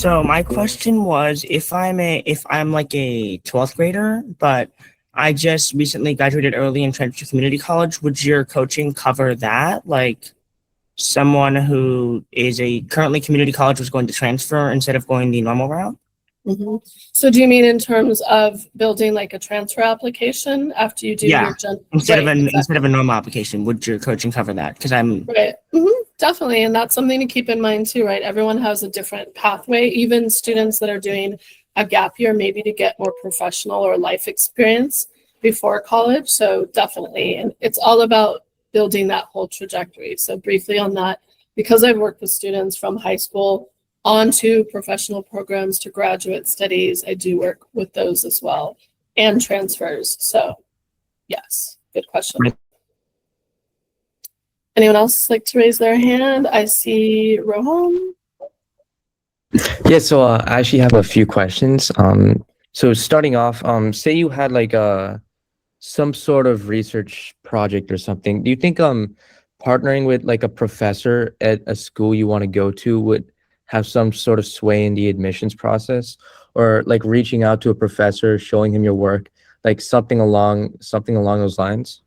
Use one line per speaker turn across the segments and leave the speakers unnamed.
So my question was, if I'm like a 12th grader, but I just recently graduated early and transferred to community college, would your coaching cover that? Like someone who is a currently community college was going to transfer instead of going the normal route?
Mm-hmm. So do you mean in terms of building like a transfer application after you do
Yeah.
your
Instead
right,
of
exactly.
instead of a normal application, would your coaching cover that? Because I'm
Right. Definitely. And that's something to keep in mind too, right? Everyone has a different pathway, even students that are doing a gap year, maybe to get more professional or life experience before college. So definitely. And it's all about building that whole trajectory. So briefly on that, because I've worked with students from high school on to professional programs to graduate studies, I do work with those as well and transfers. So yes, good question. Anyone else like to raise their hand? I see Rohan.
Yeah, so I actually have a few questions. So starting off, say you had like some sort of research project or something. Do you think partnering with like a professor at a school you want to go to would have some sort of sway in the admissions process, or like reaching out to a professor, showing him your work, like something along those lines?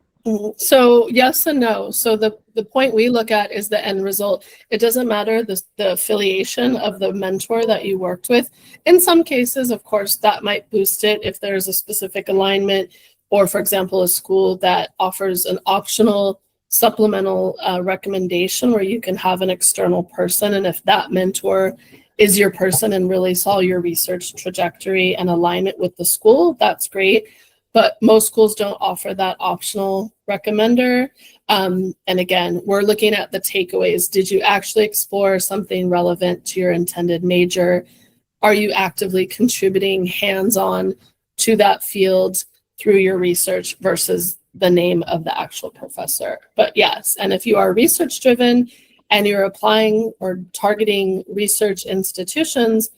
So yes and no. So the point we look at is the end result. It doesn't matter the affiliation of the mentor that you worked with. In some cases, of course, that might boost it if there's a specific alignment, or for example, a school that offers an optional supplemental recommendation where you can have an external person. And if that mentor is your person and really saw your research trajectory and alignment with the school, that's great. But most schools don't offer that optional recommender. And again, we're looking at the takeaways. Did you actually explore something relevant to your intended major? Are you actively contributing hands-on to that field through your research versus the name of the actual professor? But yes, and if you are research-driven and you're applying or targeting research institutions,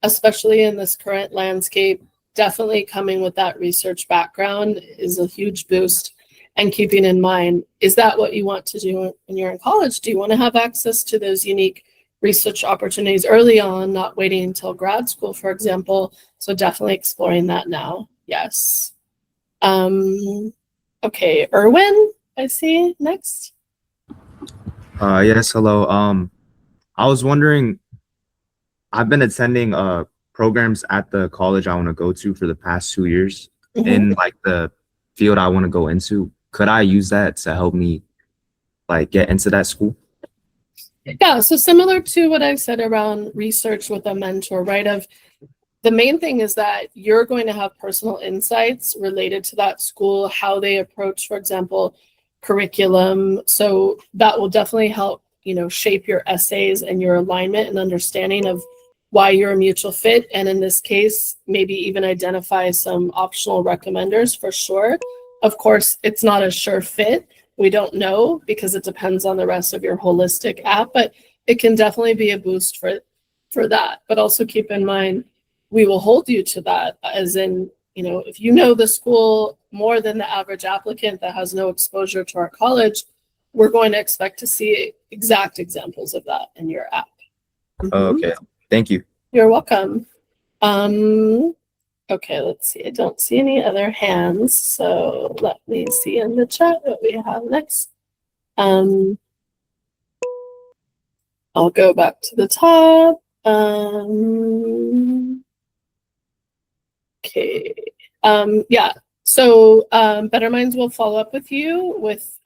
especially in this current landscape, definitely coming with that research background is a huge boost. And keeping in mind, is that what you want to do when you're in college? Do you want to have access to those unique research opportunities early on, not waiting until grad school, for example? So definitely exploring that now. Yes. Okay, Erwin, I see next.
Yes, hello. I was wondering, I've been attending programs at the college I want to go to for the past 2 years in like the field I want to go into. Could I use that to help me like get into that school?
Yeah, so similar to what I said around research with a mentor, right? Of the main thing is that you're going to have personal insights related to that school, how they approach, for example, curriculum. So that will definitely help, shape your essays and your alignment and understanding of why you're a mutual fit. And in this case, maybe even identify some optional recommenders for sure. Of course, it's not a sure fit. We don't know because it depends on the rest of your holistic app, but it can definitely be a boost for that. But also keep in mind, we will hold you to that, as in, if you know the school more than the average applicant that has no exposure to our college, we're going to expect to see exact examples of that in your app.
Okay, thank you.
You're welcome. Okay, let's see. I don't see any other hands, so let me see in the chat what we have next. I'll go back to the top. Okay. Yeah. So Better Minds will follow up with you with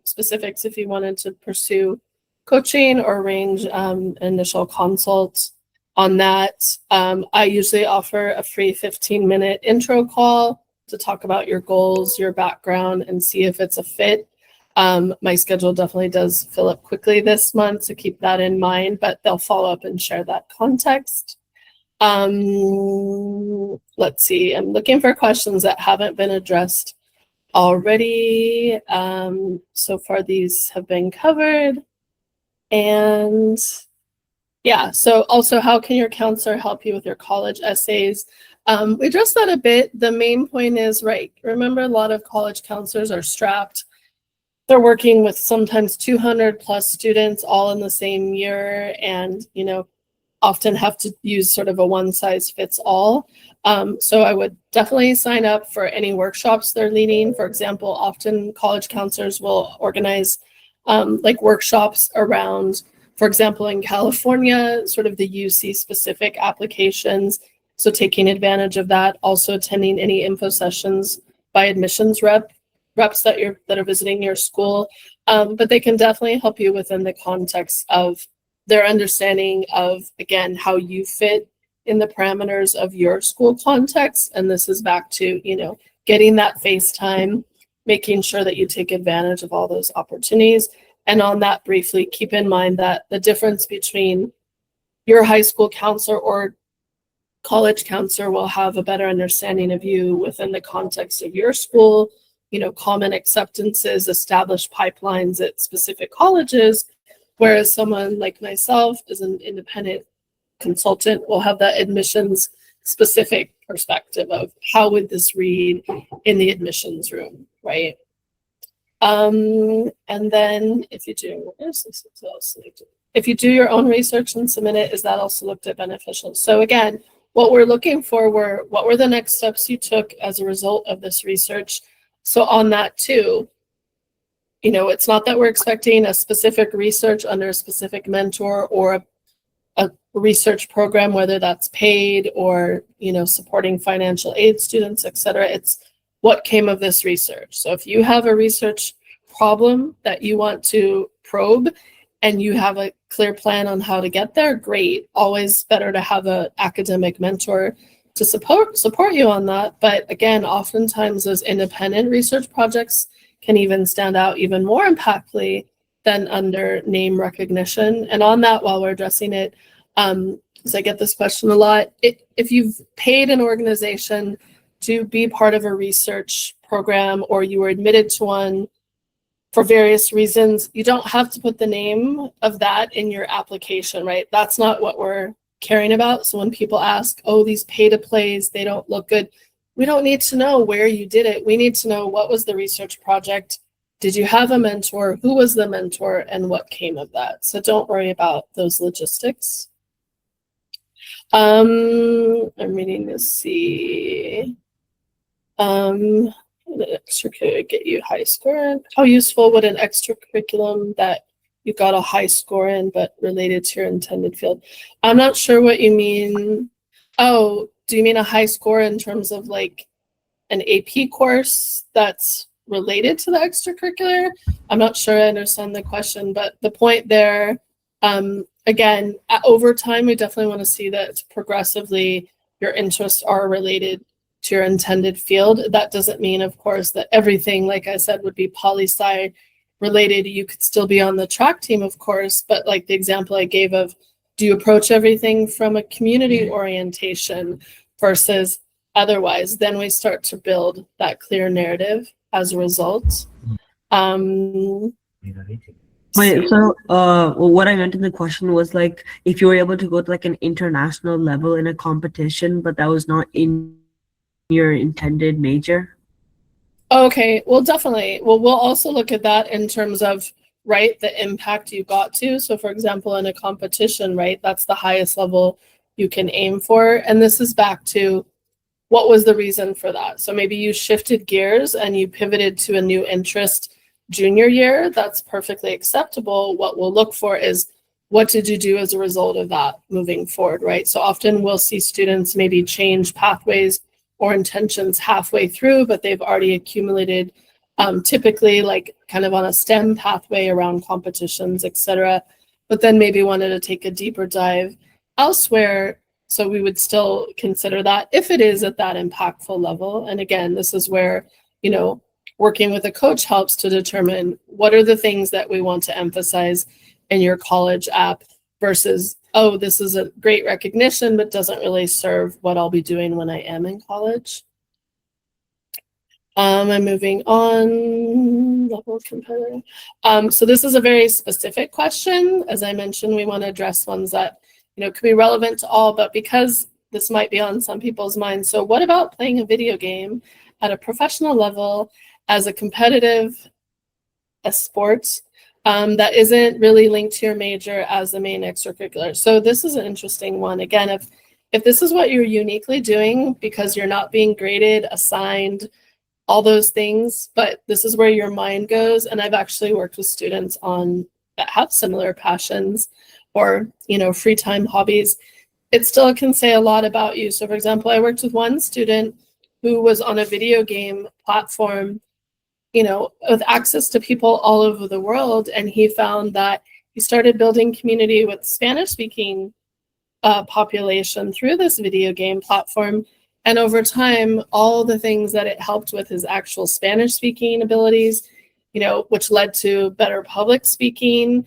specifics if you wanted to pursue coaching or arrange initial consults on that. I usually offer a free 15-minute intro call to talk about your goals, your background, and see if it's a fit. My schedule definitely does fill up quickly this month, so keep that in mind, but they'll follow up and share that context. Let's see, I'm looking for questions that haven't been addressed already. So far, these have been covered. And yeah, so also, how can your counselor help you with your college essays? We addressed that a bit. The main point is, right, remember a lot of college counselors are strapped. They're working with sometimes 200 plus students all in the same year. And, often have to use sort of a one size fits all. So I would definitely sign up for any workshops they're leading. For example, often college counselors will organize like workshops around, for example, in California, sort of the UC specific applications. So taking advantage of that, also attending any info sessions by admissions reps that are visiting your school. But they can definitely help you within the context of their understanding of, again, how you fit in the parameters of your school context. And this is back to, getting that face time, making sure that you take advantage of all those opportunities. And on that, briefly, keep in mind that the difference between your high school counselor or college counselor will have a better understanding of you within the context of your school, common acceptances, established pipelines at specific colleges, whereas someone like myself is an independent consultant will have that admissions specific perspective of how would this read in the admissions room, right? And then if you do your own research and submit it, is that also looked at beneficial? So again, what we're looking for were, what were the next steps you took as a result of this research? So on that too, it's not that we're expecting a specific research under a specific mentor or a research program, whether that's paid or, supporting financial aid students, et cetera. It's what came of this research. So if you have a research problem that you want to probe and you have a clear plan on how to get there, great. Always better to have an academic mentor to support you on that. But again, oftentimes those independent research projects can even stand out even more impactfully than under name recognition. And on that, while we're addressing it, because I get this question a lot, if you've paid an organization to be part of a research program or you were admitted to one for various reasons, you don't have to put the name of that in your application, right? That's not what we're caring about. So when people ask, oh, these pay-to-plays, they don't look good, we don't need to know where you did it. We need to know what was the research project. Did you have a mentor? Who was the mentor? And what came of that? So don't worry about those logistics. I'm reading to see. Extracurricular get you high score. How useful would an extracurriculum that you got a high score in but related to your intended field? I'm not sure what you mean. Oh, do you mean a high score in terms of like an AP course that's related to the extracurricular? I'm not sure I understand the question, but the point there, again, over time, we definitely want to see that progressively your interests are related to your intended field. That doesn't mean, of course, that everything, like I said, would be poli-sci related. You could still be on the track team, of course, but like the example I gave of, do you approach everything from a community orientation versus otherwise? Then we start to build that clear narrative as a result.
Wait, so what I meant in the question was like if you were able to go to like an international level in a competition, but that was not in your intended major.
Okay, well, definitely. Well, we'll also look at that in terms of, right, the impact you got to. So for example, in a competition, right, that's the highest level you can aim for. And this is back to what was the reason for that? So maybe you shifted gears and you pivoted to a new interest junior year. That's perfectly acceptable. What we'll look for is, what did you do as a result of that moving forward, right? So often we'll see students maybe change pathways or intentions halfway through, but they've already accumulated typically like kind of on a STEM pathway around competitions, etc. But then maybe wanted to take a deeper dive elsewhere. So we would still consider that if it is at that impactful level. And again, this is where, working with a coach helps to determine what are the things that we want to emphasize in your college app versus, oh, this is a great recognition, but doesn't really serve what I'll be doing when I am in college. I'm moving on. Level competitive. So this is a very specific question. As I mentioned, we want to address ones that could be relevant to all, but because this might be on some people's minds. So what about playing a video game at a professional level as a competitive, a sport? that isn't really linked to your major as the main extracurricular. So this is an interesting one. Again, if this is what you're uniquely doing because you're not being graded, assigned, all those things, but this is where your mind goes. And I've actually worked with students that have similar passions or, free time hobbies. It still can say a lot about you. So for example, I worked with one student who was on a video game platform, with access to people all over the world. And he found that he started building community with Spanish speaking population through this video game platform. And over time, all the things that it helped with his actual Spanish speaking abilities, which led to better public speaking,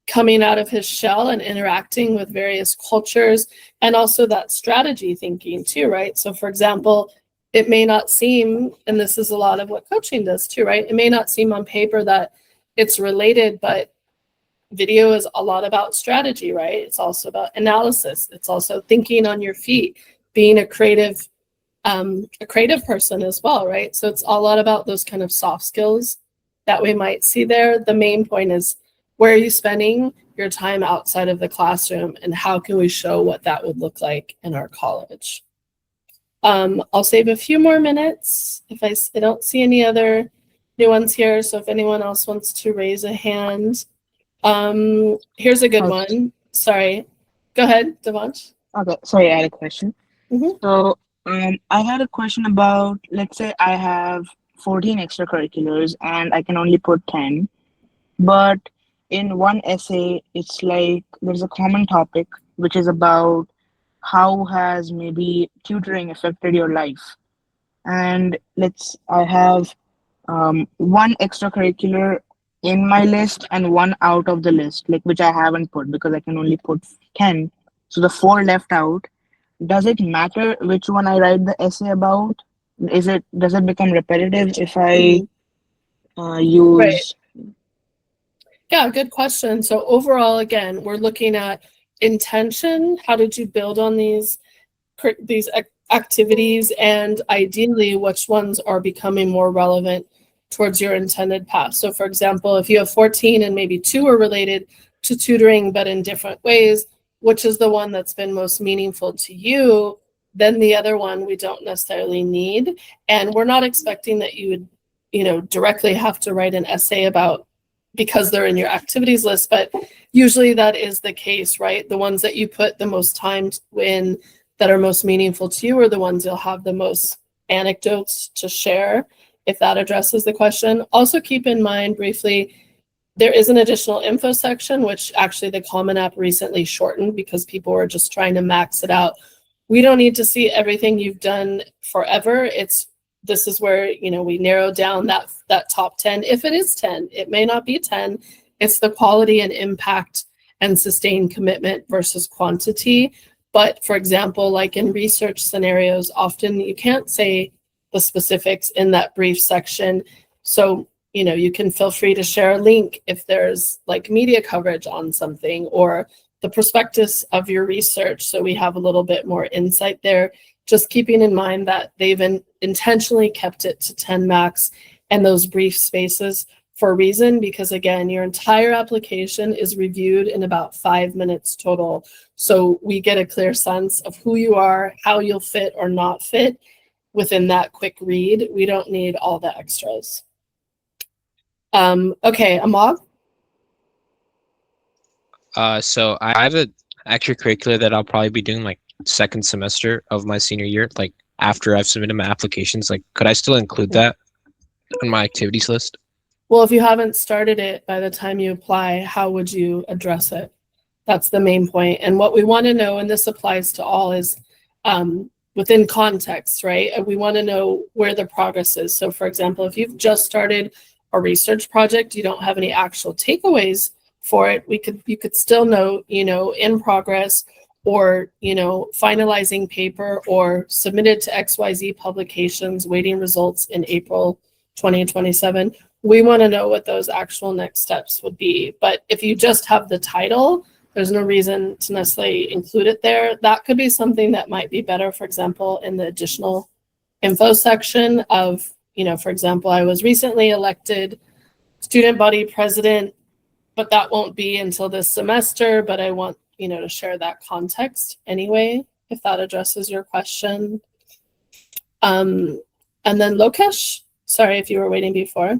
coming out of his shell and interacting with various cultures, and also that strategy thinking too, right? So for example, it may not seem, and this is a lot of what coaching does too, right? It may not seem on paper that it's related, but video is a lot about strategy, right? It's also about analysis. It's also thinking on your feet, being a creative person as well, right? So it's a lot about those kind of soft skills that we might see there. The main point is, where are you spending your time outside of the classroom, and how can we show what that would look like in our college? I'll save a few more minutes if I don't see any other new ones here. So if anyone else wants to raise a hand. Here's a good one. Sorry. Go ahead, Devansh.
Okay, sorry, I had a question.
Mhm.
So, I had a question about, let's say I have 14 extracurriculars and I can only put 10, but in one essay, it's like there's a common topic, which is about how has maybe tutoring affected your life. And I have one extracurricular in my list and one out of the list, like which I haven't put because I can only put 10. So the 4 left out. Does it matter which one I write the essay about? Does it become repetitive if I use?
Right. Yeah, good question. So overall, again, we're looking at intention. How did you build on these activities, and ideally, which ones are becoming more relevant towards your intended path? So for example, if you have 14 and maybe 2 are related to tutoring, but in different ways, which is the one that's been most meaningful to you, then the other one we don't necessarily need. And we're not expecting that you would, directly have to write an essay about because they're in your activities list, but usually that is the case, right? The ones that you put the most time in that are most meaningful to you are the ones you'll have the most anecdotes to share, if that addresses the question. Also keep in mind briefly, there is an additional info section, which actually the Common App recently shortened because people were just trying to max it out. We don't need to see everything you've done forever. This is where, we narrow down that top 10. If it is 10, it may not be 10. It's the quality and impact and sustained commitment versus quantity. But for example, like in research scenarios, often you can't say the specifics in that brief section. So, you can feel free to share a link if there's like media coverage on something, or the prospectus of your research. So we have a little bit more insight there. Just keeping in mind that they've intentionally kept it to 10 max and those brief spaces for a reason, because again, your entire application is reviewed in about 5 minutes total. So we get a clear sense of who you are, how you'll fit or not fit within that quick read. We don't need all the extras. Okay, Ahmad?
So I have an extracurricular that I'll probably be doing like second semester of my senior year, like after I've submitted my applications. Like, could I still include that on my activities list?
Well, if you haven't started it by the time you apply, how would you address it? That's the main point. And what we want to know, and this applies to all, is within context, right? We want to know where the progress is. So for example, if you've just started a research project, you don't have any actual takeaways for it, you could still note, in progress, or, finalizing paper, or submitted to XYZ publications, waiting results in April 2027. We want to know what those actual next steps would be. But if you just have the title, there's no reason to necessarily include it there. That could be something that might be better, for example, in the additional info section of, for example, I was recently elected student body president, but that won't be until this semester. But I want, to share that context anyway, if that addresses your question. And then Lokesh, sorry if you were waiting before.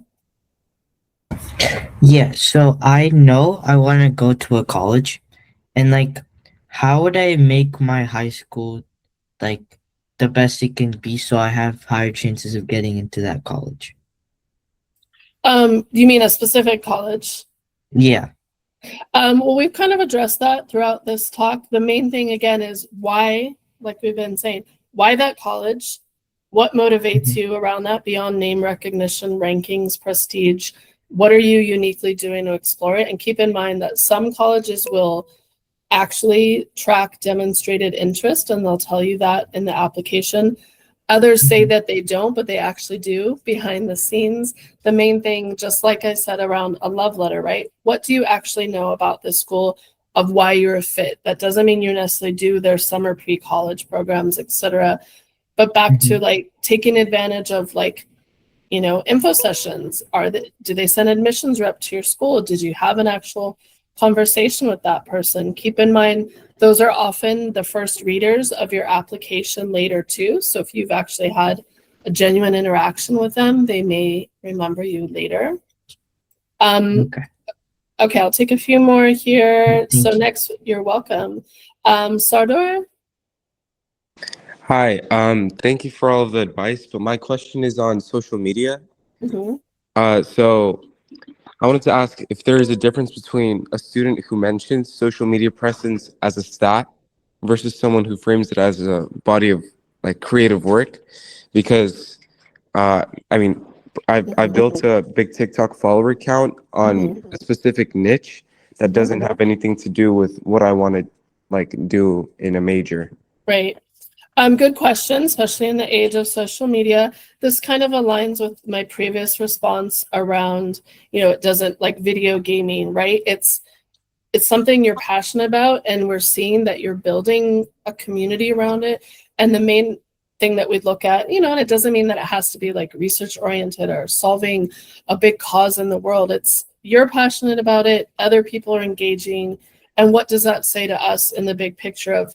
Yeah, so I know I want to go to a college, and like, how would I make my high school like the best it can be so I have higher chances of getting into that college?
You mean a specific college?
Yeah.
Well, we've kind of addressed that throughout this talk. The main thing again is why, like we've been saying, why that college? What motivates you around that beyond name recognition, rankings, prestige? What are you uniquely doing to explore it? And keep in mind that some colleges will actually track demonstrated interest, and they'll tell you that in the application. Others say that they don't, but they actually do behind the scenes. The main thing, just like I said around a love letter, right? What do you actually know about this school of why you're a fit? That doesn't mean you necessarily do their summer pre-college programs, etc. But back to like taking advantage of like, info sessions. Do they send admissions rep to your school? Did you have an actual conversation with that person? Keep in mind, those are often the first readers of your application later too. So if you've actually had a genuine interaction with them, they may remember you later.
Okay.
Okay, I'll take a few more here.
Thank you.
Next, you're welcome. Sardor?
Hi, thank you for all of the advice, but my question is on social media.
Mhm.
So I wanted to ask if there is a difference between a student who mentions social media presence as a stat versus someone who frames it as a body of like creative work, because I've built a big TikTok follower count on a specific niche that doesn't have anything to do with what I want to like do in a major.
Right. Good question, especially in the age of social media. This kind of aligns with my previous response around, it doesn't like video gaming, right? It's something you're passionate about, and we're seeing that you're building a community around it. And the main thing that we'd look at, and it doesn't mean that it has to be like research oriented or solving a big cause in the world. It's you're passionate about it, other people are engaging. And what does that say to us in the big picture of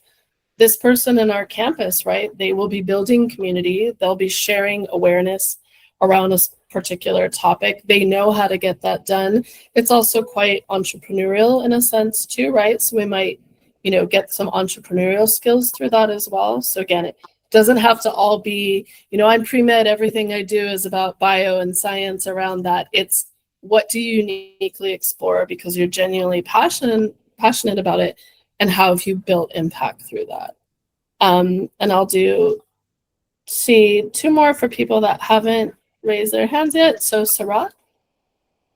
this person in our campus, right? They will be building community. They'll be sharing awareness around a particular topic. They know how to get that done. It's also quite entrepreneurial in a sense too, right? So we might, get some entrepreneurial skills through that as well. So again, it doesn't have to all be, I'm pre-med, everything I do is about bio and science around that. It's what do you uniquely explore because you're genuinely passionate about it, and how have you built impact through that? And I'll see two more for people that haven't raised their hands yet. So Sarat,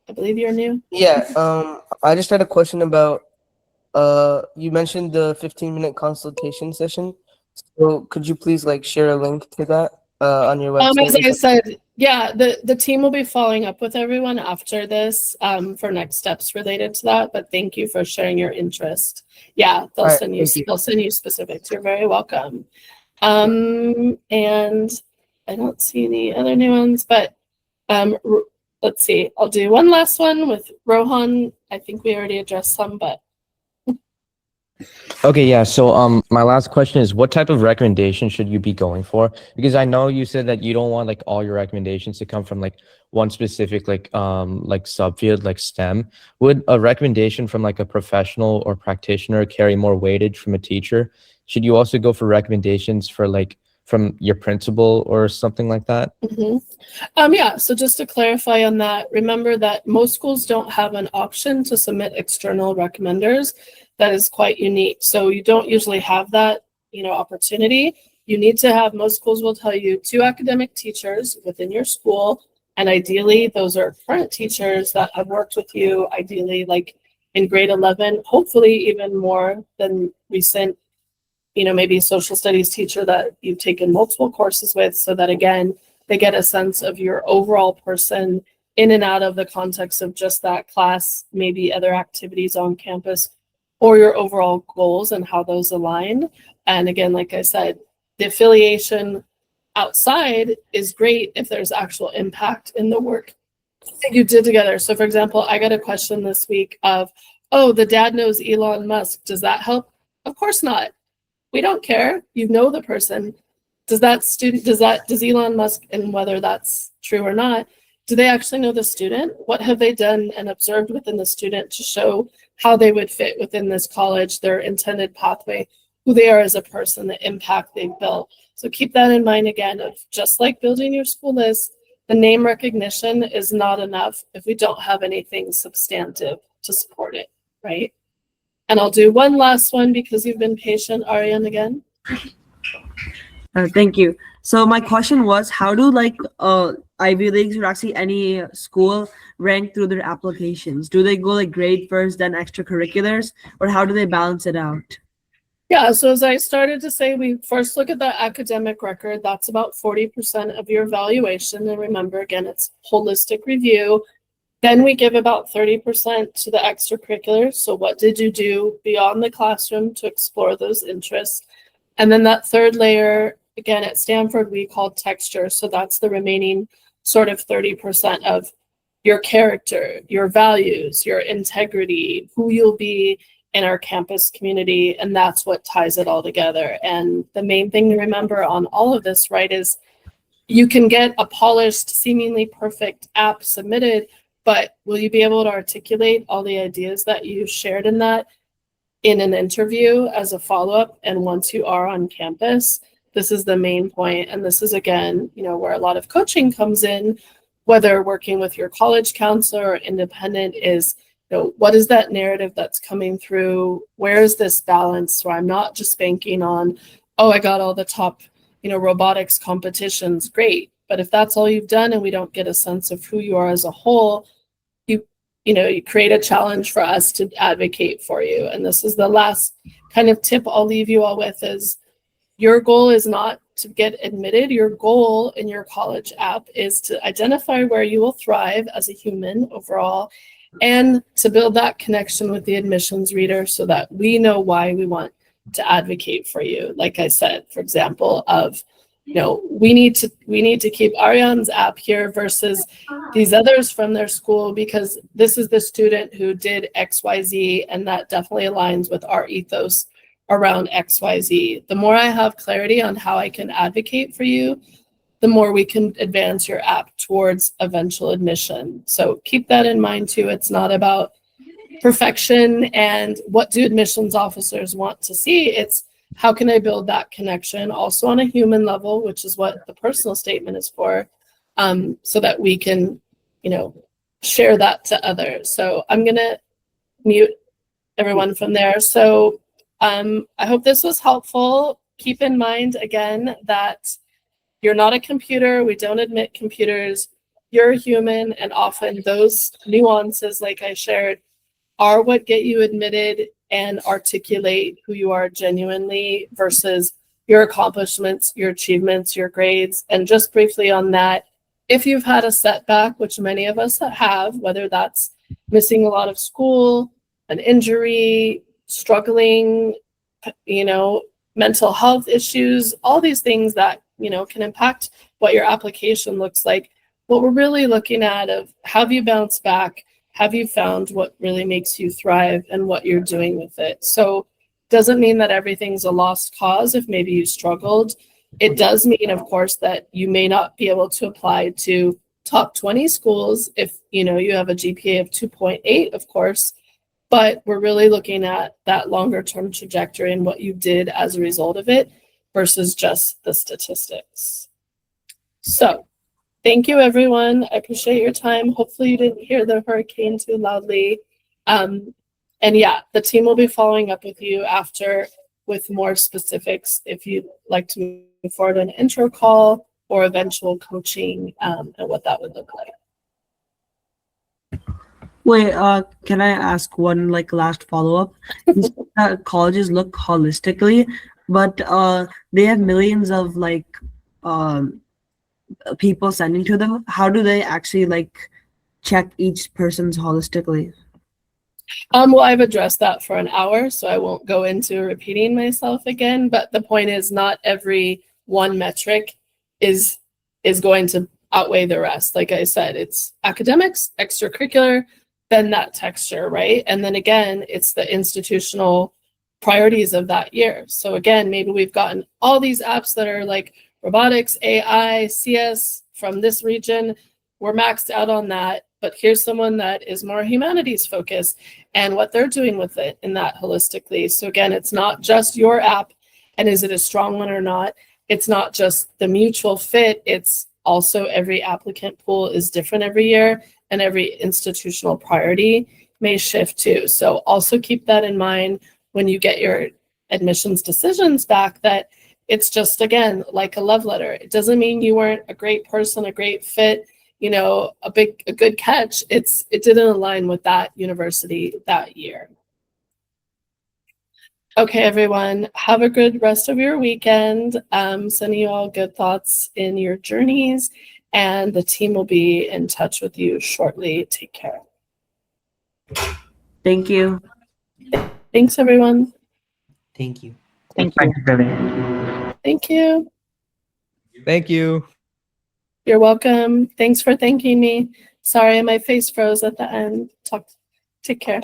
I believe you're new.
Yeah, I just had a question about, you mentioned the 15-minute consultation session. So could you please like share a link to that on your website?
As I said, yeah, the team will be following up with everyone after this for next steps related to that. But thank you for sharing your interest. Yeah, they'll send you specifics. You're very welcome. And I don't see any other new ones, but let's see. I'll do one last one with Rohan. I think we already addressed some, but
Okay, yeah. So my last question is, what type of recommendation should you be going for? Because I know you said that you don't want like all your recommendations to come from like one specific like subfield like STEM. Would a recommendation from like a professional or practitioner carry more weightage from a teacher? Should you also go for recommendations for like from your principal or something like that?
Yeah, so just to clarify on that, remember that most schools don't have an option to submit external recommenders. That is quite unique. So you don't usually have that, opportunity. You need to have, most schools will tell you 2 academic teachers within your school. And ideally, those are current teachers that have worked with you, ideally like in grade 11, hopefully even more than recent, maybe social studies teacher that you've taken multiple courses with, so that again, they get a sense of your overall person in and out of the context of just that class, maybe other activities on campus, or your overall goals and how those align. And again, like I said, the affiliation outside is great if there's actual impact in the work that you did together. So for example, I got a question this week of, oh, the dad knows Elon Musk. Does that help? Of course not. We don't care. You know the person. Does Elon Musk, and whether that's true or not, do they actually know the student? What have they done and observed within the student to show how they would fit within this college, their intended pathway, who they are as a person, the impact they've built? So keep that in mind again, of just like building your school list, the name recognition is not enough if we don't have anything substantive to support it, right? And I'll do one last one because you've been patient, Ariane, again.
Thank you. So my question was, how do like Ivy Leagues or actually any school rank through their applications? Do they go like grade first, then extracurriculars, or how do they balance it out?
Yeah, so as I started to say, we first look at the academic record. That's about 40% of your evaluation. And remember, again, it's holistic review. Then we give about 30% to the extracurriculars. So what did you do beyond the classroom to explore those interests? And then that third layer, again, at Stanford, we call texture. So that's the remaining sort of 30% of your character, your values, your integrity, who you'll be in our campus community. And that's what ties it all together. And the main thing to remember on all of this, right, is you can get a polished, seemingly perfect app submitted, but will you be able to articulate all the ideas that you shared in that in an interview as a follow-up? And once you are on campus, this is the main point. And this is, again, where a lot of coaching comes in, whether working with your college counselor or independent, is, what is that narrative that's coming through? Where is this balance where I'm not just banking on, oh, I got all the top, robotics competitions, great. But if that's all you've done and we don't get a sense of who you are as a whole, you create a challenge for us to advocate for you. And this is the last kind of tip I'll leave you all with, is your goal is not to get admitted. Your goal in your college app is to identify where you will thrive as a human overall, and to build that connection with the admissions reader so that we know why we want to advocate for you. Like I said, for example, of, we need to keep Ariane's app here versus these others from their school because this is the student who did XYZ, and that definitely aligns with our ethos around XYZ. The more I have clarity on how I can advocate for you, the more we can advance your app towards eventual admission. So keep that in mind too. It's not about perfection and what do admissions officers want to see. It's how can I build that connection also on a human level, which is what the personal statement is for, so that we can, share that to others. So I'm going to mute everyone from there. So I hope this was helpful. Keep in mind, again, that you're not a computer. We don't admit computers. You're a human, and often those nuances, like I shared, are what get you admitted and articulate who you are genuinely versus your accomplishments, your achievements, your grades. And just briefly on that, if you've had a setback, which many of us have, whether that's missing a lot of school, an injury, struggling, mental health issues, all these things that, can impact what your application looks like. What we're really looking at of, have you bounced back? Have you found what really makes you thrive and what you're doing with it? So doesn't mean that everything's a lost cause if maybe you struggled. It does mean, of course, that you may not be able to apply to top 20 schools if, you have a GPA of 2.8, of course. But we're really looking at that longer term trajectory and what you did as a result of it versus just the statistics. So thank you, everyone. I appreciate your time. Hopefully you didn't hear the hurricane too loudly. And yeah, the team will be following up with you after with more specifics if you'd like to move forward an intro call or eventual coaching and what that would look like.
Wait, can I ask one last follow-up? Colleges look holistically, but they have millions of people sending to them. How do they actually check each person's holistically?
Well, I've addressed that for an hour, so I won't go into repeating myself again. But the point is, not every one metric is going to outweigh the rest. Like I said, it's academics, extracurricular, then that texture, right? And then again, it's the institutional priorities of that year. So again, maybe we've gotten all these apps that are like robotics, AI, CS from this region. We're maxed out on that, but here's someone that is more humanities focused and what they're doing with it in that holistically. So again, it's not just your app and is it a strong one or not? It's not just the mutual fit. It's also every applicant pool is different every year and every institutional priority may shift too. So also keep that in mind when you get your admissions decisions back, that it's just, again, like a love letter. It doesn't mean you weren't a great person, a great fit, you know, a good catch. It didn't align with that university that year. Okay, everyone, have a good rest of your weekend. Sending you all good thoughts in your journeys, and the team will be in touch with you shortly. Take care.
Thank you.
Thanks, everyone.
Thank you.
Thank you.
Thank you.
Thank you.
You're welcome. Thanks for thanking me. Sorry, my face froze at the end. Take care.